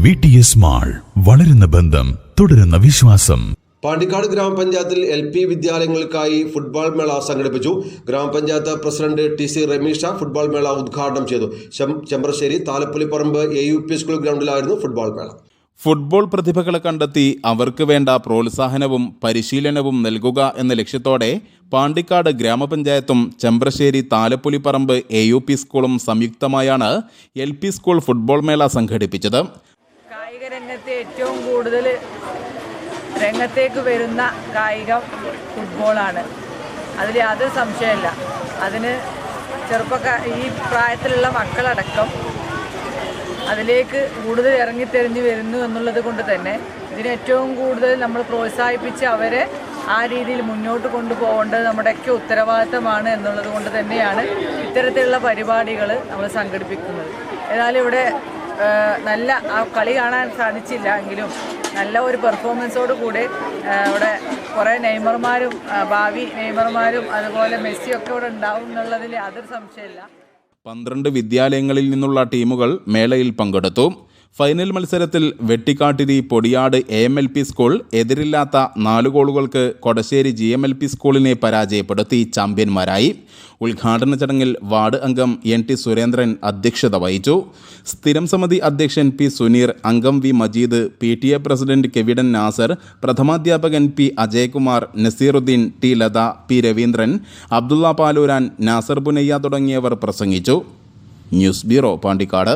VTS mall, വളരുന്ന ബന്ധം, തുടരുന്ന വിശ്വാസം. പാണ്ടിക്കാട് ഗ്രാമപഞ്ചായത്തിൽ LP വിദ്യാലയങ്ങൾക്കായി ഫുട്ബോൾ മേള സംഘടിപ്പിച്ചു. ഗ്രാമപഞ്ചായത്ത് പ്രസിഡന്റ് TC റമീഷ ഫുട്ബോൾ മേള ഉദ്ഘാടനം ചെയ്തു. ചെമ്പ്രശ്ശേരി താലപ്പൊലിപ്പറമ്പ് AUP സ്കൂൾ ഗ്രൗണ്ടിലായിരുന്നു ഫുട്ബോൾ മേള. ഫുട്ബോൾ പ്രതിഭകളെ കണ്ടെത്തി അവർക്ക് വേണ്ട പ്രോത്സാഹനവും പരിശീലനവും നൽകുക എന്ന ലക്ഷ്യത്തോടെ പാണ്ടിക്കാട് ഗ്രാമപഞ്ചായത്തും ചെമ്പ്രശ്ശേരി താലപ്പൊലിപ്പറമ്പ് AUP സ്കൂളും സംയുക്തമായാണ് LP സ്കൂൾ ഫുട്ബോൾ മേള സംഘടിപ്പിച്ചത്. കായിക രംഗത്തെ ഏറ്റവും കൂടുതൽ രംഗത്തേക്ക് വരുന്ന കായികം ഫുട്ബോളാണ്. അതിൽ യാതൊരു സംശയമില്ല. അതിന് ഈ പ്രായത്തിലുള്ള മക്കളടക്കം അതിലേക്ക് കൂടുതൽ ഇറങ്ങിത്തിരിഞ്ഞ് വരുന്നു എന്നുള്ളത് കൊണ്ട് തന്നെ ഇതിന് ഏറ്റവും കൂടുതൽ നമ്മൾ പ്രോത്സാഹിപ്പിച്ച് അവരെ ആ രീതിയിൽ മുന്നോട്ട് കൊണ്ടുപോകേണ്ടത് നമ്മുടെയൊക്കെ ഉത്തരവാദിത്തമാണ് എന്നുള്ളത് കൊണ്ട് തന്നെയാണ് ഇത്തരത്തിലുള്ള പരിപാടികൾ നമ്മൾ സംഘടിപ്പിക്കുന്നത്. ഏതായാലും ഇവിടെ നല്ല കളി കാണാൻ സാധിച്ചില്ല എങ്കിലും നല്ല ഒരു പെർഫോമൻസോട് കൂടി ഇവിടെ കുറേ നെയ്മർമാരും ഭാവി നെയ്മർമാരും അതുപോലെ മെസ്സിയൊക്കെ ഇവിടെ ഉണ്ടാവും എന്നുള്ളതിൽ യാതൊരു സംശയമില്ല. 12 വിദ്യാലയങ്ങളിൽ നിന്നുള്ള ടീമുകൾ മേളയിൽ പങ്കെടുത്തു. ഫൈനൽ മത്സരത്തിൽ വെട്ടിക്കാട്ടിരി പൊടിയാട് AMLP സ്കൂൾ എതിരില്ലാത്ത 4 ഗോളുകൾക്ക് കൊടശ്ശേരി GMLP സ്കൂളിനെ പരാജയപ്പെടുത്തി ചാമ്പ്യന്മാരായി. ഉദ്ഘാടന ചടങ്ങിൽ വാർഡ് അംഗം NT സുരേന്ദ്രൻ അധ്യക്ഷത വഹിച്ചു. സ്ഥിരം സമിതി അധ്യക്ഷൻ P സുനീർ, അംഗം V മജീദ്, PTA പ്രസിഡന്റ് കെവിഡൻ നാസർ, പ്രഥമാധ്യാപകൻ P Ajayakumar, Naseeruddin, T Latha, P Raveendran, Abdulla Palooran, Nasar Punayya തുടങ്ങിയവർ പ്രസംഗിച്ചു. News bureau, Pandikkad.